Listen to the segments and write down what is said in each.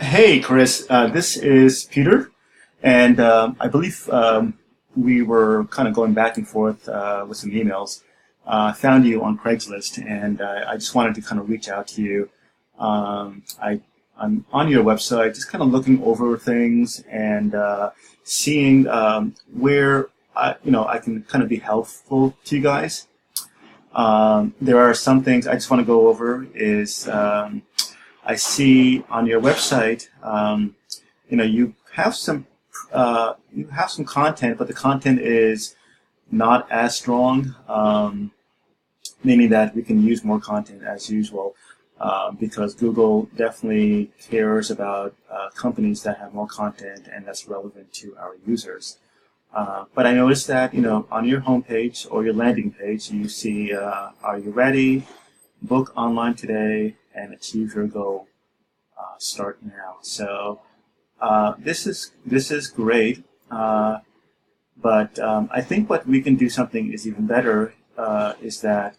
Hey, Chris. This is Peter, and I believe we were kind of going back and forth with some emails. Found you on Craigslist, and I just wanted to kind of reach out to you. I'm on your website, just kind of looking over things and seeing where I can kind of be helpful to you guys. There are some things I just want to go over. I see on your website, you have some content, but the content is not as strong, meaning that we can use more content as usual, because Google definitely cares about companies that have more content and that's relevant to our users. But I noticed that, on your homepage or your landing page, you see, are you ready? Book online today and achieve your goal. Start now. So this is great, but I think what we can do something is even better. Is that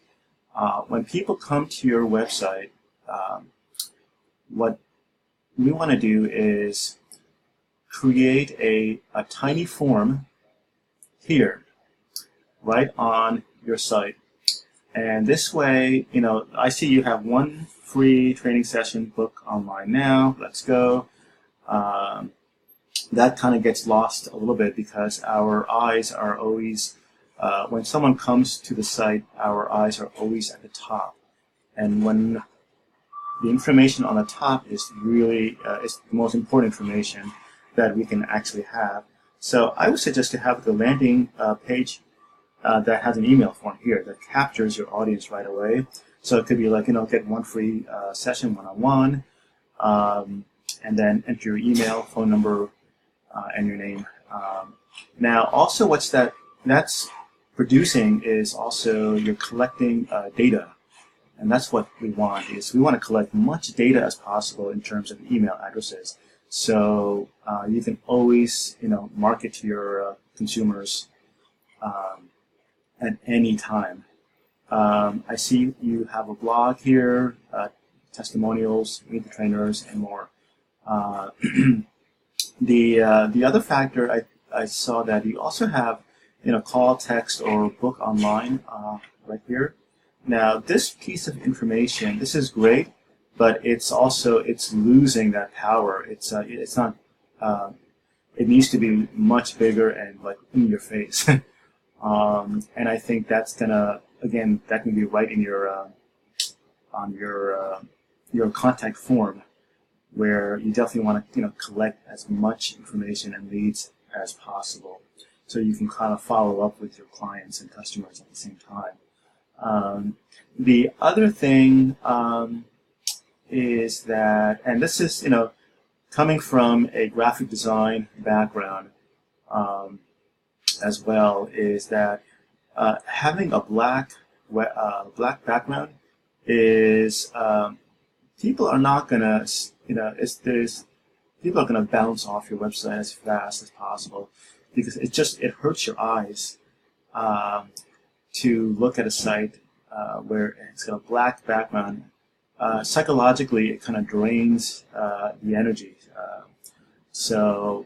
when people come to your website, what we want to do is create a tiny form here, right on your site. And this way, I see you have one free training session, book online now, let's go. That kind of gets lost a little bit because our eyes are always, when someone comes to the site, our eyes are always at the top. And when the information on the top is really, is the most important information that we can actually have. So I would suggest to have the landing page that has an email form here that captures your audience right away. So it could be like, get one free session one-on-one, and then enter your email, phone number, and your name. Now, also that's producing is also you're collecting data. And that's what we want, is we want to collect much data as possible in terms of email addresses. So you can always, market to your consumers at any time. I see you have a blog here, testimonials, meet the trainers, and more. The other factor I saw that you also have, call, text, or book online right here. Now, this piece of information, this is great, but it's losing that power. It's not. It needs to be much bigger and like in your face. And I think that's gonna, again, that can be right in your on your contact form, where you definitely want to collect as much information and leads as possible, so you can kind of follow up with your clients and customers at the same time. The other thing is that, and this is coming from a graphic design background. As well, is that having a black background is people are not gonna people are gonna bounce off your website as fast as possible, because it hurts your eyes to look at a site where it's got a black background. Psychologically, it kind of drains the energy. So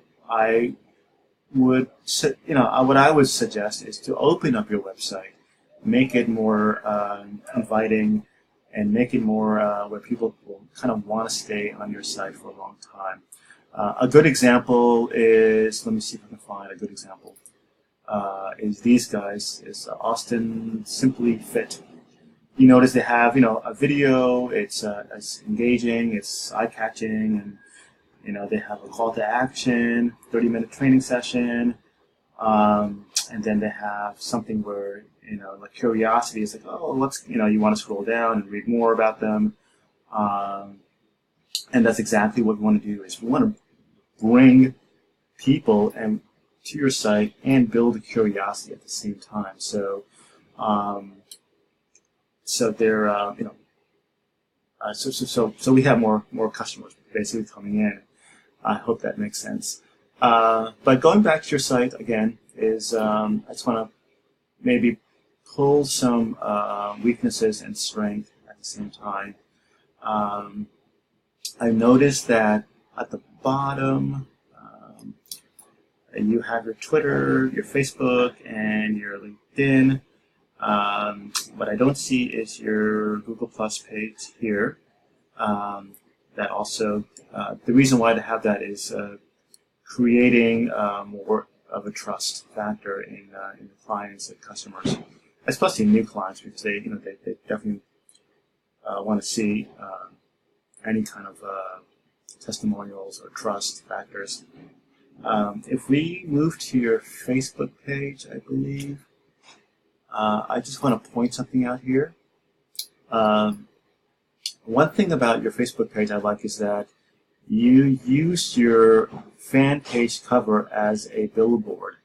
what I would suggest is to open up your website, make it more inviting, and make it more where people will kind of want to stay on your site for a long time. A good example is, let me see if I can find a good example, is these guys, is Austin Simply Fit. You notice they have, a video, it's engaging, it's eye-catching, and they have a call to action, 30-minute training session, and then they have something where, like curiosity is like, oh, let's, you want to scroll down and read more about them. And that's exactly what we want to do, is we want to bring people and to your site and build a curiosity at the same time. So, they're, so we have more customers basically coming in. I hope that makes sense. But going back to your site again is, I just want to maybe pull some weaknesses and strength at the same time. I noticed that at the bottom, you have your Twitter, your Facebook, and your LinkedIn. What I don't see is your Google Plus page here. That also, the reason why to have that is creating more of a trust factor in the clients and customers, especially new clients, because they definitely want to see any kind of testimonials or trust factors. If we move to your Facebook page, I believe, I just want to point something out here. One thing about your Facebook page I like is that you use your fan page cover as a billboard.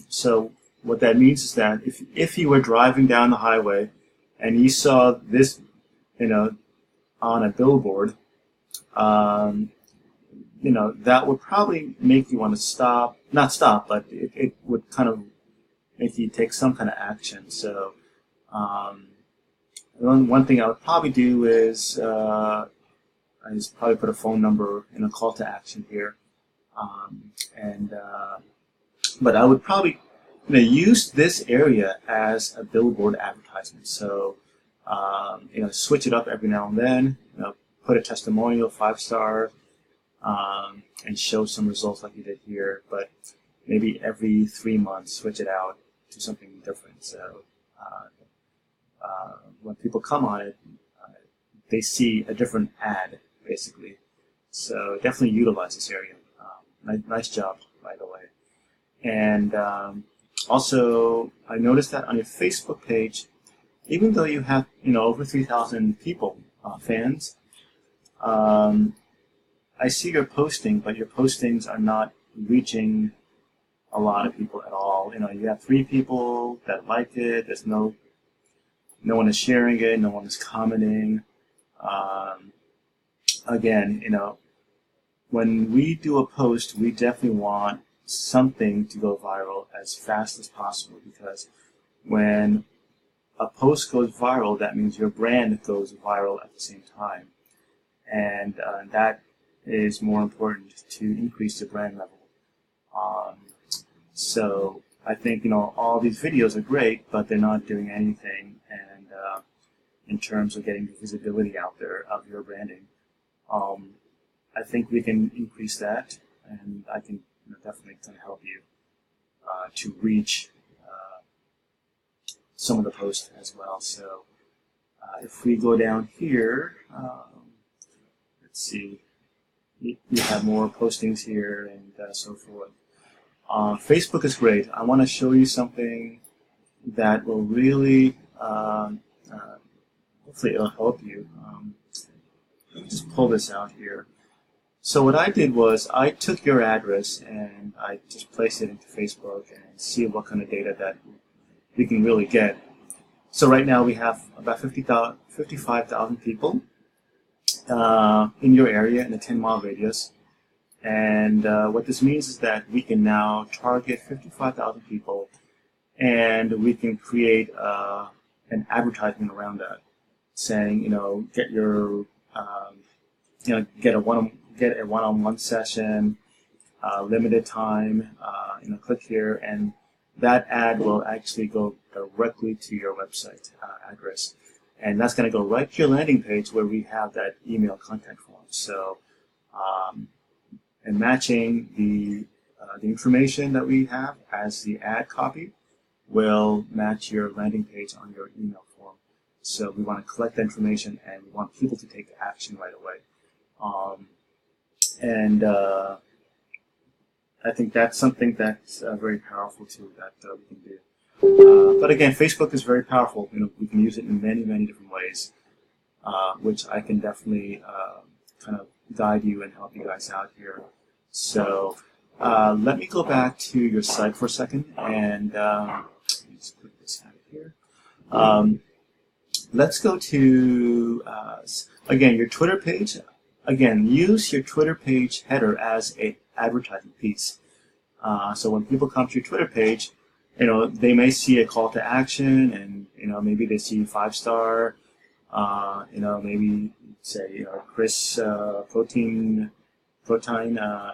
So what that means is that if you were driving down the highway and you saw this, on a billboard, that would probably make you want to stop, not stop, but it would kind of make you take some kind of action. So one thing I would probably do is I just probably put a phone number and a call to action here, but I would probably use this area as a billboard advertisement. So switch it up every now and then. Put a testimonial, 5-star, and show some results like you did here. But maybe every 3 months, switch it out to something different. So when people come on it, they see a different ad, basically. So definitely utilize this area. Nice job, by the way. And also, I noticed that on your Facebook page, even though you have over 3,000 people, fans, I see your posting, but your postings are not reaching a lot of people at all. You have 3 people that like it. There's no one is sharing it. No one is commenting. Again, when we do a post, we definitely want something to go viral as fast as possible, because when a post goes viral, that means your brand goes viral at the same time. And that is more important to increase the brand level. So I think, all these videos are great, but they're not doing anything and in terms of getting the visibility out there of your branding. I think we can increase that, and I can definitely help you to reach some of the posts as well. So if we go down here, let's see, you have more postings here and so forth. Facebook is great. I want to show you something that will really, hopefully it'll help you. Let me just pull this out here. So what I did was I took your address and I just placed it into Facebook and see what kind of data that we can really get. So right now we have about 55,000 people in your area in a 10-mile radius. And what this means is that we can now target 55,000 people, and we can create an advertisement around that, saying, get your, get a one-on-one session, limited time, click here, and that ad will actually go directly to your website address. And that's going to go right to your landing page where we have that email contact form. So, and matching the information that we have as the ad copy will match your landing page on your email form. So we want to collect the information, and we want people to take action right away. I think that's something that's very powerful too, that we can do. But again, Facebook is very powerful. We can use it in many, many different ways, which I can definitely kind of guide you and help you guys out here. So let me go back to your site for a second, and let me just put this out here. Let's go to, again, your Twitter page. Again, use your Twitter page header as an advertising piece. So when people come to your Twitter page, they may see a call to action, and maybe they see 5-star, maybe say Chris Protein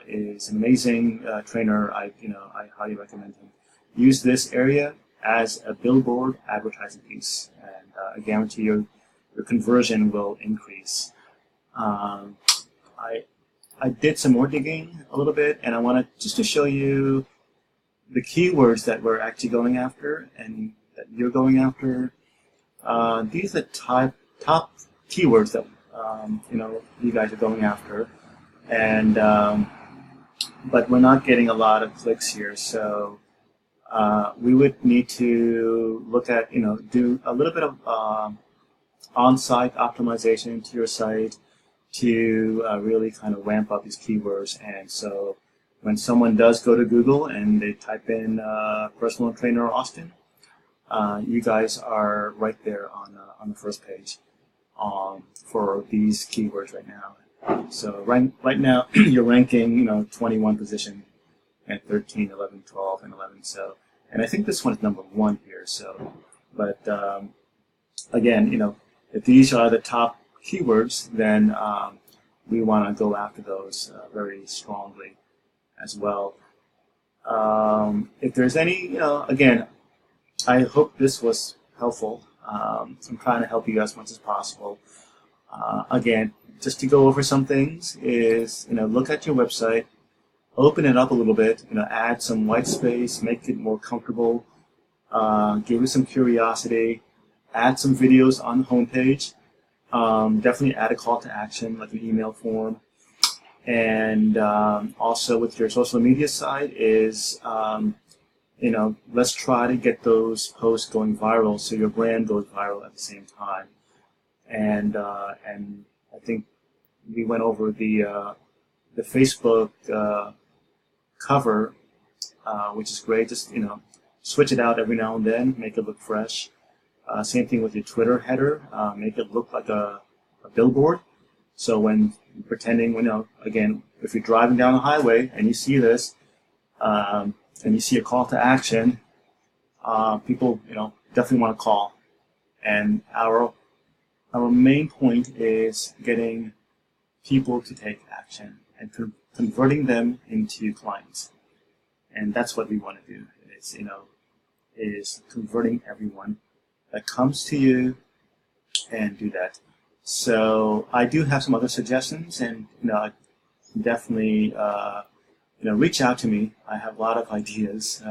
is an amazing trainer. I highly recommend him. Use this area as a billboard advertising piece, and I guarantee your conversion will increase. I did some more digging a little bit, and I wanted just to show you the keywords that we're actually going after and that you're going after. These are the top keywords that you guys are going after, and but we're not getting a lot of clicks here, so we would need to look at do a little bit of on-site optimization to your site to really kind of ramp up these keywords. And so when someone does go to Google and they type in personal trainer Austin, you guys are right there on the first page for these keywords right now. So right now you're ranking 21 position at 13, 11, 12, and 11. So, and I think this one is number 1 here. So, but again, if these are the top keywords, then we want to go after those very strongly as well. If there's any, again, I hope this was helpful. I'm trying to help you as much as possible. Again, just to go over some things is, look at your website, open it up a little bit, add some white space, make it more comfortable, give it some curiosity, add some videos on the homepage. Definitely add a call to action, like an email form. And also with your social media side is, let's try to get those posts going viral so your brand goes viral at the same time. And I think we went over the Facebook cover, which is great. Just switch it out every now and then, make it look fresh. Same thing with your Twitter header. Make it look like a billboard. So when pretending, again, if you're driving down the highway and you see this, and you see a call to action, people, definitely want to call. And our main point is getting people to take action and converting them into clients. And that's what we want to do. It's, is converting everyone that comes to you and do that. So I do have some other suggestions, and definitely reach out to me. I have a lot of ideas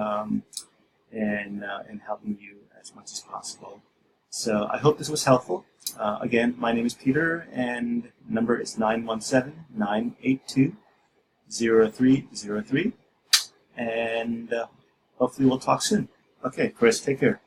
in helping you as much as possible. So I hope this was helpful. Again, my name is Peter, and number is 917-982-0303, and hopefully we'll talk soon. Okay, Chris, take care.